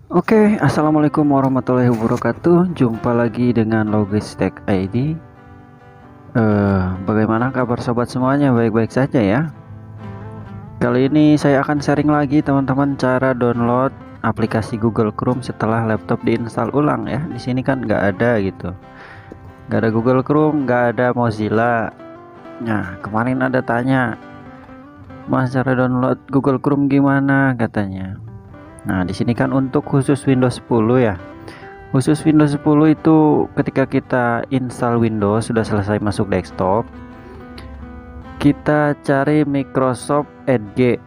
Oke, assalamualaikum warahmatullahi wabarakatuh. Jumpa lagi dengan Logistek ID. Bagaimana kabar sobat semuanya? Baik-baik saja ya. Kali ini saya akan sharing lagi teman-teman cara download aplikasi Google Chrome setelah laptop diinstal ulang ya. Di sini kan nggak ada gitu, nggak ada Google Chrome, nggak ada Mozilla. Nah, kemarin ada tanya, Mas, cara download Google Chrome gimana katanya. Nah, di sini kan untuk khusus Windows 10 ya. Khusus Windows 10 itu ketika kita install Windows sudah selesai masuk desktop, kita cari Microsoft Edge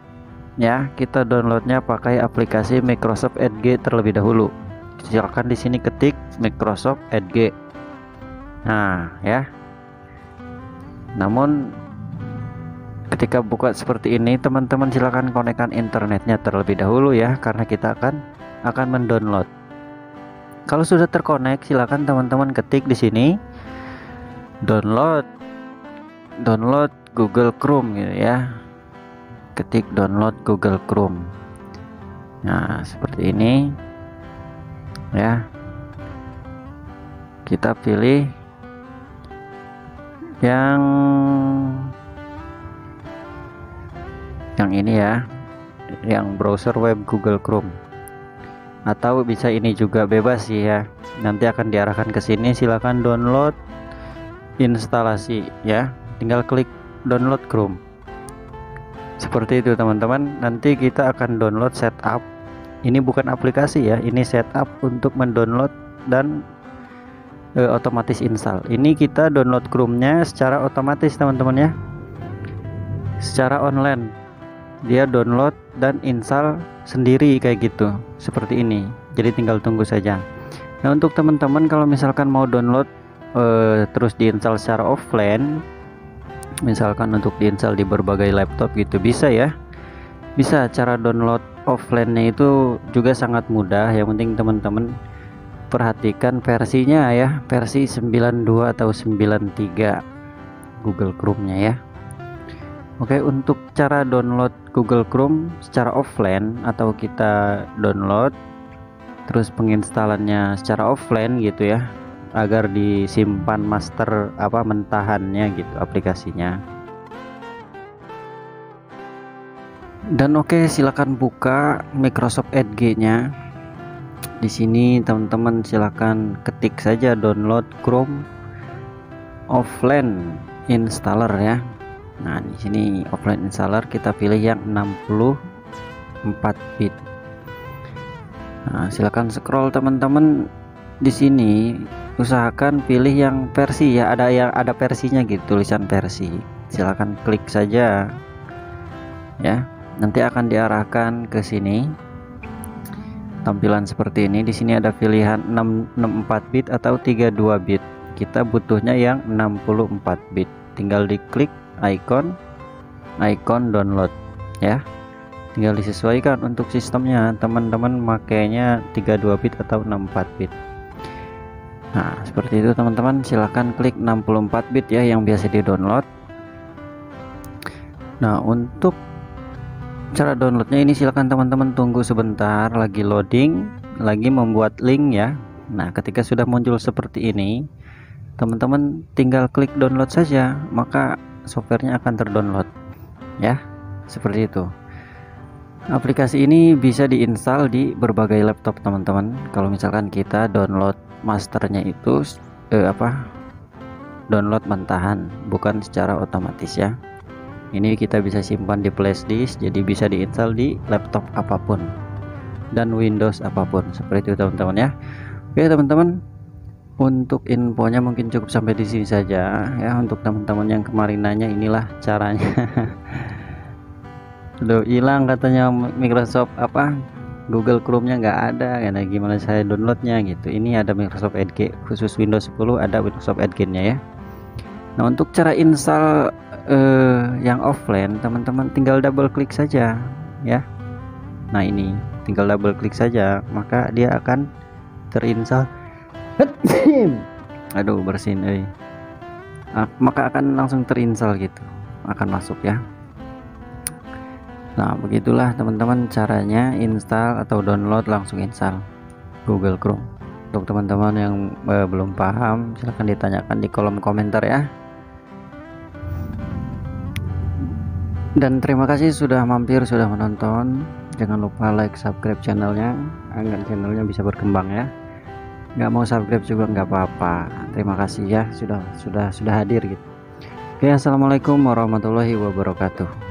ya. Kita downloadnya pakai aplikasi Microsoft Edge terlebih dahulu. Silakan di sini ketik Microsoft Edge. Nah, ya. Namun ketika buka seperti ini, teman-teman silakan konekkan internetnya terlebih dahulu ya, karena kita akan mendownload. Kalau sudah terkonek, silakan teman-teman ketik di sini download Google Chrome gitu ya. Ketik download Google Chrome. Nah, seperti ini ya. Kita pilih yang ini ya, yang browser web Google Chrome, atau bisa ini juga, bebas sih ya, nanti akan diarahkan ke sini. Silakan download instalasi ya, tinggal klik download Chrome seperti itu teman-teman. Nanti kita akan download setup, ini bukan aplikasi ya, ini setup untuk mendownload dan otomatis install. Ini kita download Chrome-nya secara otomatis teman-teman ya, secara online dia download dan install sendiri kayak gitu, seperti ini. Jadi tinggal tunggu saja. Nah, untuk teman-teman kalau misalkan mau download terus diinstal secara offline, misalkan untuk diinstal di berbagai laptop gitu, bisa ya, bisa. Cara download offline-nya itu juga sangat mudah. Yang penting teman-teman perhatikan versinya ya, versi 92 atau 93 Google Chrome-nya ya. Oke, untuk cara download Google Chrome secara offline, atau kita download terus penginstalannya secara offline gitu ya, agar disimpan master mentahannya gitu aplikasinya. Dan oke, silakan buka Microsoft Edge-nya. Di sini teman-teman silakan ketik saja download Chrome offline installer ya. Nah, di sini offline installer kita pilih yang 64 bit. Nah, silakan scroll teman-teman. Di sini usahakan pilih yang versi ya, ada versinya gitu, tulisan versi. Silakan klik saja ya. Nanti akan diarahkan ke sini. Tampilan seperti ini. Di sini ada pilihan 64 bit atau 32 bit. Kita butuhnya yang 64 bit. Tinggal diklik icon download ya, tinggal disesuaikan untuk sistemnya. Teman-teman makainya 32 bit atau 64 bit. Nah, seperti itu teman-teman. Silahkan klik 64 bit ya yang biasa di download. Nah, untuk cara downloadnya ini silakan teman-teman tunggu sebentar, lagi loading, lagi membuat link ya. Nah, ketika sudah muncul seperti ini, teman-teman tinggal klik download saja, maka softwarenya akan terdownload ya, seperti itu. Aplikasi ini bisa diinstal di berbagai laptop teman-teman. Kalau misalkan kita download masternya itu download mentahan, bukan secara otomatis ya. Ini kita bisa simpan di flash disk, jadi bisa diinstal di laptop apapun dan Windows apapun, seperti itu teman-teman ya. Oke teman-teman, untuk infonya mungkin cukup sampai di sini saja ya. Untuk teman-teman yang kemarin nanya, inilah caranya. Udah hilang katanya Microsoft Google Chrome-nya nggak ada, karena gimana saya downloadnya gitu. Ini ada Microsoft Edge khusus Windows 10, ada Microsoft Edge-nya ya. Nah, untuk cara install yang offline, teman-teman tinggal double klik saja ya. Nah, ini tinggal double klik saja, maka dia akan terinstall. Aduh, bersin maka akan langsung terinstall gitu, akan masuk ya. Nah, begitulah teman-teman caranya install atau download langsung install Google Chrome. Untuk teman-teman yang belum paham, silahkan ditanyakan di kolom komentar ya. Dan terima kasih sudah mampir, sudah menonton. Jangan lupa like, subscribe channelnya agar channelnya bisa berkembang ya. Nggak mau subscribe juga nggak apa-apa. Terima kasih ya sudah hadir gitu. Oke, assalamualaikum warahmatullahi wabarakatuh.